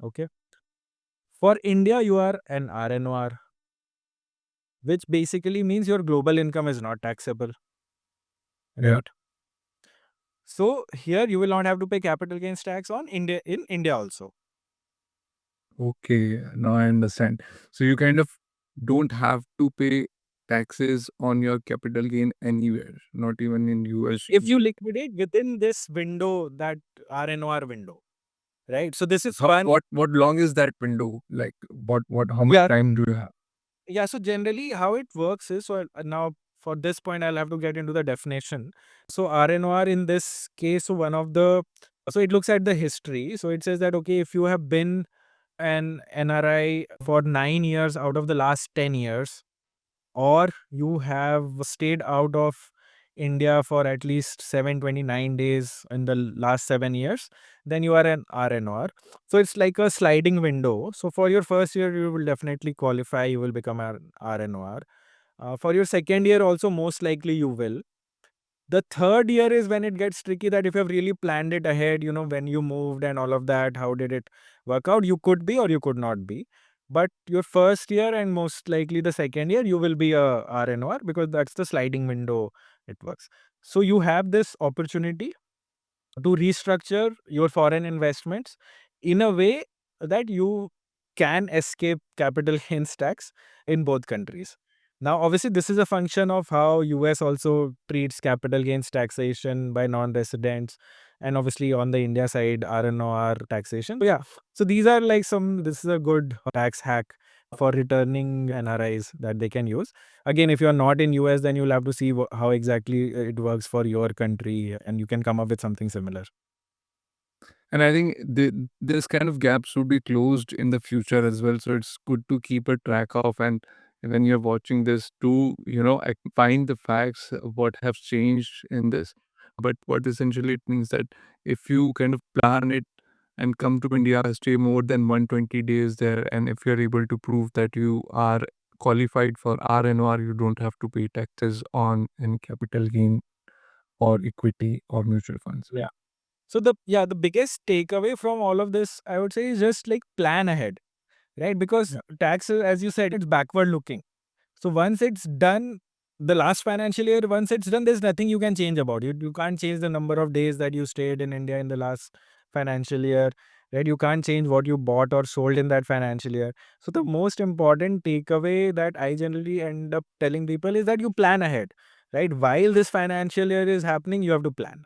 Okay. For India, you are an RNOR, which basically means your global income is not taxable. Yeah. Right. So here you will not have to pay capital gains tax on in India also. Okay, now I understand. So you kind of don't have to pay taxes on your capital gain anywhere, not even in US. If you liquidate within this window, that RNOR window, right? So this is one. What long is that window? Like what how much Yeah. time do you have? Yeah, so generally how it works is, so now for this point I'll have to get into the definition. So RNOR in this case, so it looks at the history. So it says that, okay, if you have been an NRI for 9 years out of the last 10 years, or you have stayed out of India for at least 729 days in the last 7 years, then you are an RNR. So it's like a sliding window. So for your first year, you will definitely qualify, you will become an RNR. For your second year, also, most likely you will. The third year is when it gets tricky, that if you have really planned it ahead, when you moved and all of that, how did it work out? You could be or you could not be. But your first year and most likely the second year, you will be a RNOR because that's the sliding window it works. So you have this opportunity to restructure your foreign investments in a way that you can escape capital gains tax in both countries. Now, obviously, this is a function of how US also treats capital gains taxation by non-residents, and obviously on the India side, RNOR taxation. So yeah, so these are like this is a good tax hack for returning NRIs that they can use. Again, if you're not in US, then you'll have to see how exactly it works for your country, and you can come up with something similar. And I think this kind of gaps would be closed in the future as well. So it's good to keep a track of, and when you're watching this, to find the facts what have changed in this. But what essentially it means that if you kind of plan it and come to India, stay more than 120 days there, and if you're able to prove that you are qualified for RNR, you don't have to pay taxes on any capital gain or equity or mutual funds. Yeah. So the biggest takeaway from all of this, I would say, is just like plan ahead, right? Because tax, as you said, it's backward looking. So once it's done, the last financial year, once it's done, there's nothing you can change about it. You can't change the number of days that you stayed in India in the last financial year, right? You can't change what you bought or sold in that financial year. So the most important takeaway that I generally end up telling people is that you plan ahead, right? While this financial year is happening, you have to plan,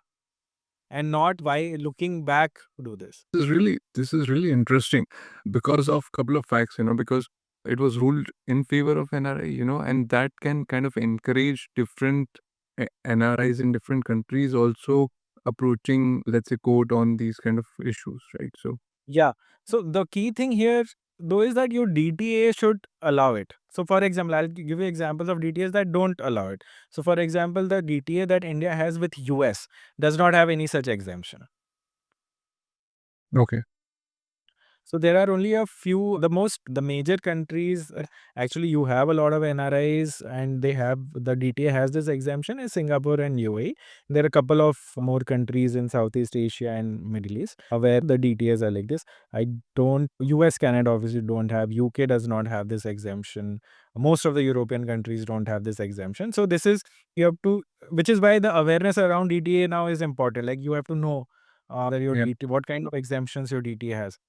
and not why looking back do this. This is really interesting because of couple of facts, because it was ruled in favor of NRI, and that can kind of encourage different NRIs in different countries also approaching, let's say, court on these kind of issues, right? So Yeah. So the key thing here, though, is that your DTA should allow it. So for example, I'll give you examples of DTAs that don't allow it. So for example, the DTA that India has with US does not have any such exemption. Okay. So there are only a few, the major countries. Actually, you have a lot of NRIs, and the DTA has this exemption is Singapore and UAE. There are a couple of more countries in Southeast Asia and Middle East where the DTAs are like this. US, Canada obviously don't have. UK does not have this exemption. Most of the European countries don't have this exemption. So you have to, which is why the awareness around DTA now is important. Like you have to know that your DTA, what kind of exemptions your DTA has.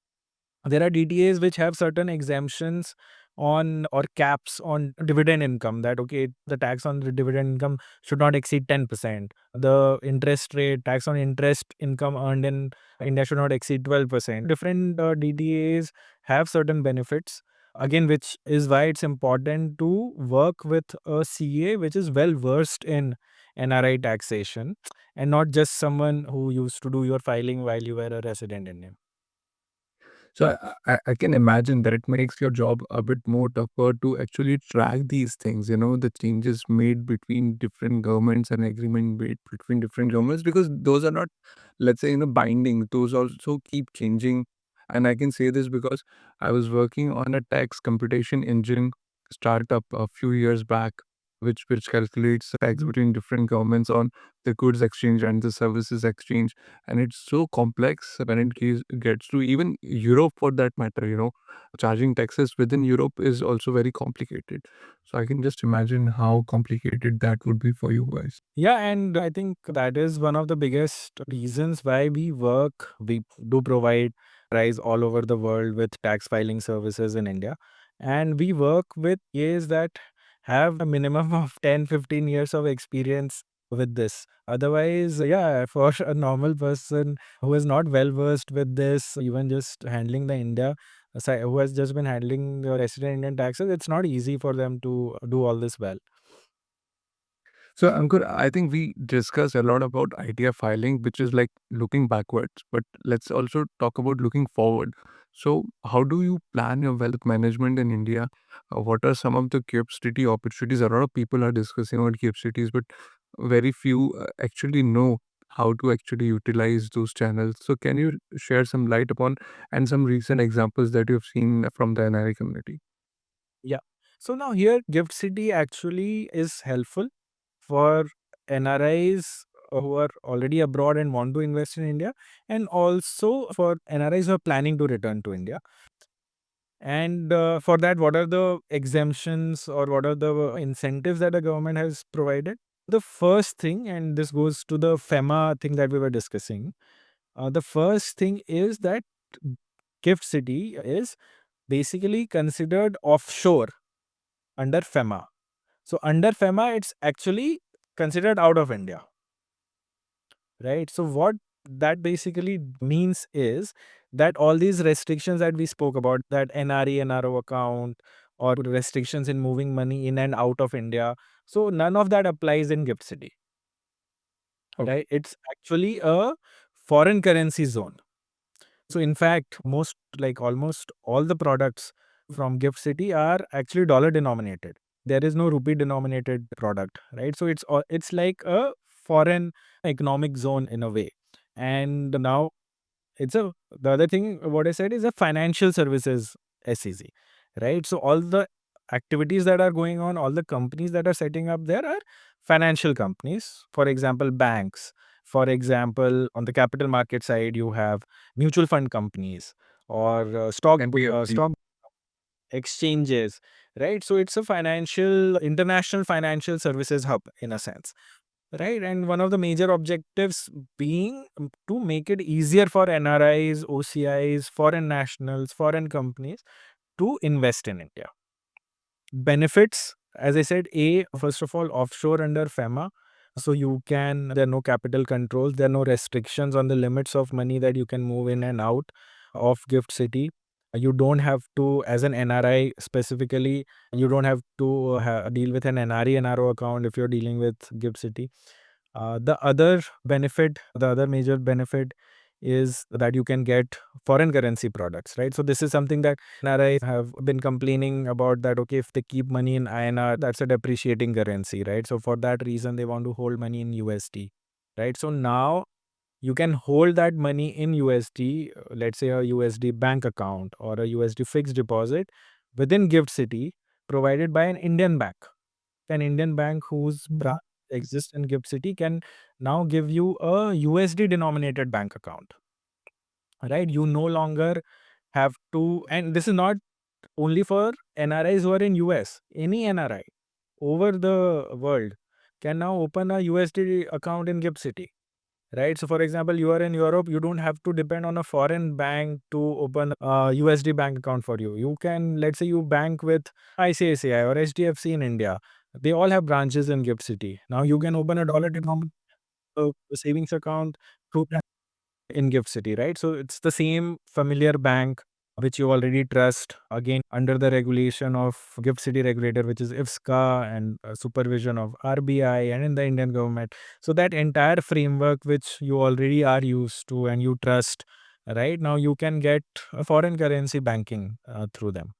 There are DTAs which have certain exemptions on or caps on dividend income, that okay, the tax on the dividend income should not exceed 10%. The interest rate, tax on interest income earned in India should not exceed 12%. Different DTAs have certain benefits. Again, which is why it's important to work with a CA which is well versed in NRI taxation and not just someone who used to do your filing while you were a resident in India. So I can imagine that it makes your job a bit more tougher to actually track these things, the changes made between different governments and agreement made between different governments, because those are not, let's say, binding. Those also keep changing. And I can say this because I was working on a tax computation engine startup a few years back, which calculates tax between different governments on the goods exchange and the services exchange. And it's so complex when gets to even Europe, for that matter. Charging taxes within Europe is also very complicated. So I can just imagine how complicated that would be for you guys. Yeah, and I think that is one of the biggest reasons why we do provide RIs all over the world with tax filing services in India. And we work with CAs that have a minimum of 10-15 years of experience with this. Otherwise, yeah, for a normal person who is not well versed with this, even just handling the who has just been handling the resident Indian taxes, it's not easy for them to do all this well. So, Ankur, I think we discussed a lot about idea filing, which is like looking backwards, but let's also talk about looking forward. So, how do you plan your wealth management in India? What are some of the gift city opportunities? A lot of people are discussing about gift cities, but very few actually know how to actually utilize those channels. So, can you share some light upon and some recent examples that you've seen from the NRI community? Yeah. So now here, Gift City actually is helpful for NRIs who are already abroad and want to invest in India, and also for NRIs who are planning to return to India. And for that, what are the exemptions or what are the incentives that the government has provided? The first thing, and this goes to the FEMA thing that we were discussing, the first thing is that Gift City is basically considered offshore under FEMA. So under FEMA, it's actually considered out of India, right? So what that basically means is that all these restrictions that we spoke about, that NRE, NRO account, or restrictions in moving money in and out of India, so none of that applies in Gift City, Okay. right? It's actually a foreign currency zone. So in fact, almost all the products from Gift City are actually dollar denominated. There is no rupee denominated product, right? So it's like a foreign economic zone in a way. And now the other thing what I said is a financial services SEZ, right? So all the activities that are going on, all the companies that are setting up there are financial companies. For example, banks. For example, on the capital market side, you have mutual fund companies or stock exchanges, right? So it's a international financial services hub in a sense. Right. And one of the major objectives being to make it easier for NRIs, OCIs, foreign nationals, foreign companies to invest in India. Benefits, as I said, first of all, offshore under FEMA. So there are no capital controls, there are no restrictions on the limits of money that you can move in and out of Gift City. You don't have to, as an NRI specifically, you don't have to deal with an NRI, NRO account if you're dealing with Gift City. The other major benefit is that you can get foreign currency products, right? So this is something that NRIs have been complaining about, that okay, if they keep money in INR, that's a depreciating currency, right? So for that reason, they want to hold money in USD, right? So now you can hold that money in USD, let's say a USD bank account or a USD fixed deposit within Gift City, provided by an Indian bank. An Indian bank whose branch exists in Gift City can now give you a USD denominated bank account, right? You no longer have to, and this is not only for NRIs who are in US. Any NRI over the world can now open a USD account in Gift City, right? So, for example, you are in Europe, you don't have to depend on a foreign bank to open a USD bank account for you. You can, let's say, you bank with ICICI or HDFC in India. They all have branches in Gift City. Now you can open a dollar denominated savings account through in Gift City, right? So it's the same familiar bank which you already trust, again, under the regulation of Gift City regulator, which is IFSCA, and supervision of RBI and in the Indian government. So that entire framework which you already are used to and you trust, right? Now you can get a foreign currency banking through them,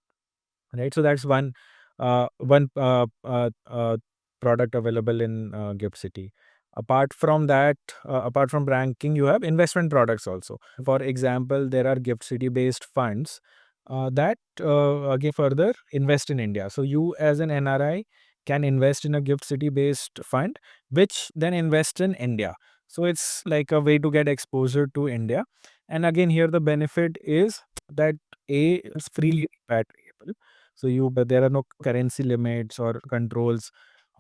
right? So that's one product available in Gift City. Apart from that, apart from banking, you have investment products also. For example, there are Gift City based funds that again further invest in India. So you as an NRI can invest in a Gift City based fund which then invests in India. So it's like a way to get exposure to India. And again, here the benefit is that A, it's freely repatriable. So there are no currency limits or controls.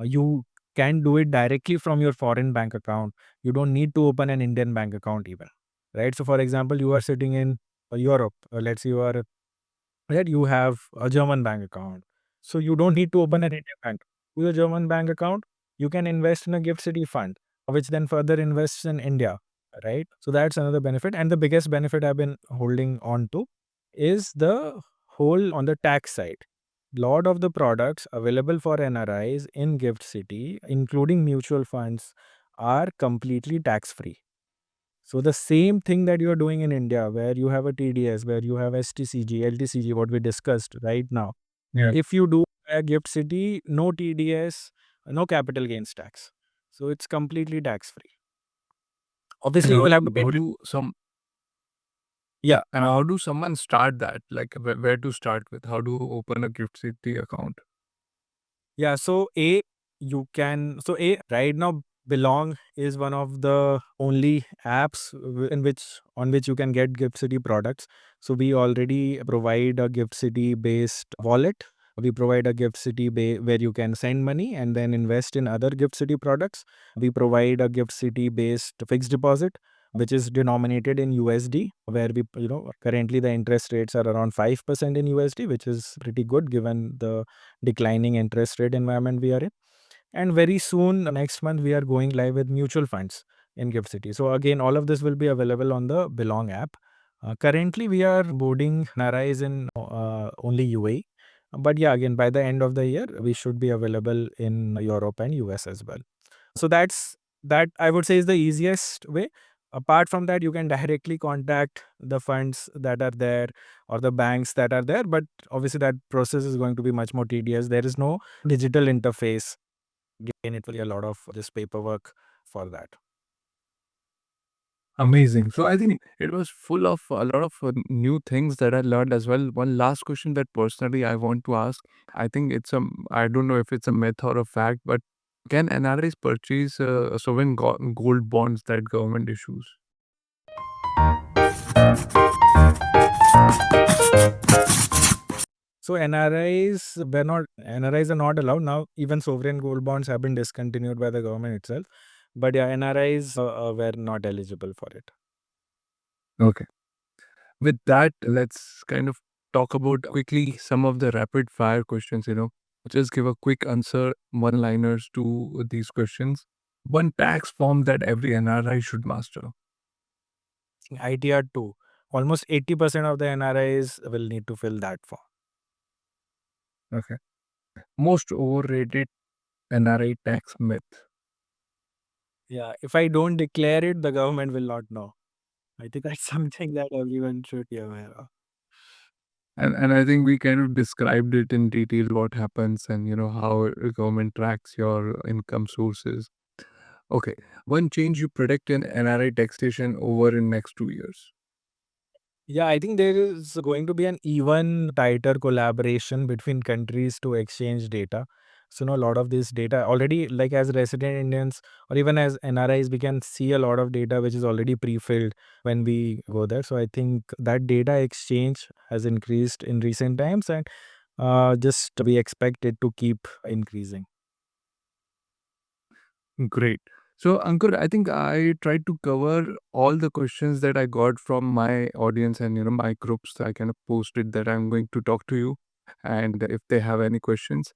You can do it directly from your foreign bank account. You don't need to open an Indian bank account even, right? So for example, you are sitting in Europe. Let's say you are right, you have a German bank account. So you don't need to open an Indian bank. With a German bank account, you can invest in a Gift City fund, which then further invests in India, right? So that's another benefit. And the biggest benefit I've been holding on to is the whole on the tax side. Lot of the products available for NRIs in Gift City, including mutual funds, are completely tax free. So the same thing that you are doing in India, where you have a TDS, where you have STCG, LTCG, what we discussed right now. Yeah. If you do a Gift City, no TDS, no capital gains tax. So it's completely tax free. Obviously, you will have to pay. How do some Yeah. and how do someone start that? Like where to start with? How to open a Gift City account? Yeah, so A right now Belong is one of the only apps in which on which you can get Gift City products. So we already provide a Gift City based wallet. We provide a Gift City where you can send money and then invest in other Gift City products. We provide a Gift City based fixed deposit which is denominated in USD, where currently the interest rates are around 5% in USD, which is pretty good given the declining interest rate environment we are in. And very soon, next month, we are going live with mutual funds in Gift City. So again, all of this will be available on the Belong app. Currently, we are boarding NRIs in only UAE. But yeah, again, by the end of the year, we should be available in Europe and US as well. So that I would say is the easiest way. Apart from that, you can directly contact the funds that are there or the banks that are there. But obviously, that process is going to be much more tedious. There is no digital interface. Again, it will be a lot of just paperwork for that. Amazing. So I think it was full of a lot of new things that I learned as well. One last question that personally I want to ask. I think I don't know if it's a myth or a fact, but can NRIs purchase sovereign gold bonds that government issues? So NRIs are not allowed now. Even sovereign gold bonds have been discontinued by the government itself. But yeah, NRIs were not eligible for it. Okay. With that, let's kind of talk about quickly some of the rapid fire questions, Just give a quick answer, one liners to these questions. One tax form that every NRI should master. ITR 2. Almost 80% of the NRIs will need to fill that form. Okay. Most overrated NRI tax myth. Yeah, if I don't declare it, the government will not know. I think that's something that everyone should be aware of. And I think we kind of described it in detail what happens and how government tracks your income sources. Okay, one change you predict in NRI taxation over in next 2 years. Yeah, I think there is going to be an even tighter collaboration between countries to exchange data. So, a lot of this data already, like as resident Indians or even as NRIs, we can see a lot of data which is already pre-filled when we go there. So, I think that data exchange has increased in recent times, and just we expect it to keep increasing. Great. So, Ankur, I think I tried to cover all the questions that I got from my audience and my groups. I kind of posted that I'm going to talk to you, and if they have any questions.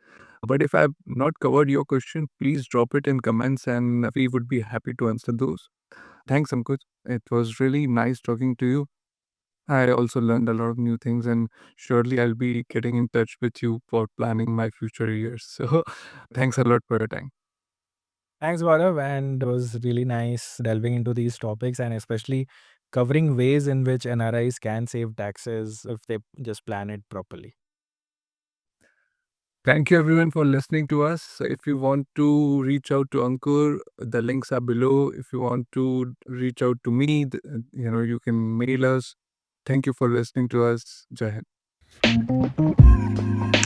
But if I've not covered your question, please drop it in comments, and we would be happy to answer those. Thanks, Ankur. It was really nice talking to you. I also learned a lot of new things, and surely I'll be getting in touch with you for planning my future years. So, thanks a lot for your time. Thanks, Gaurav. And it was really nice delving into these topics and especially covering ways in which NRIs can save taxes if they just plan it properly. Thank you everyone for listening to us. If you want to reach out to Ankur, the links are below. If you want to reach out to me, you can mail us. Thank you for listening to us. Jai Hind.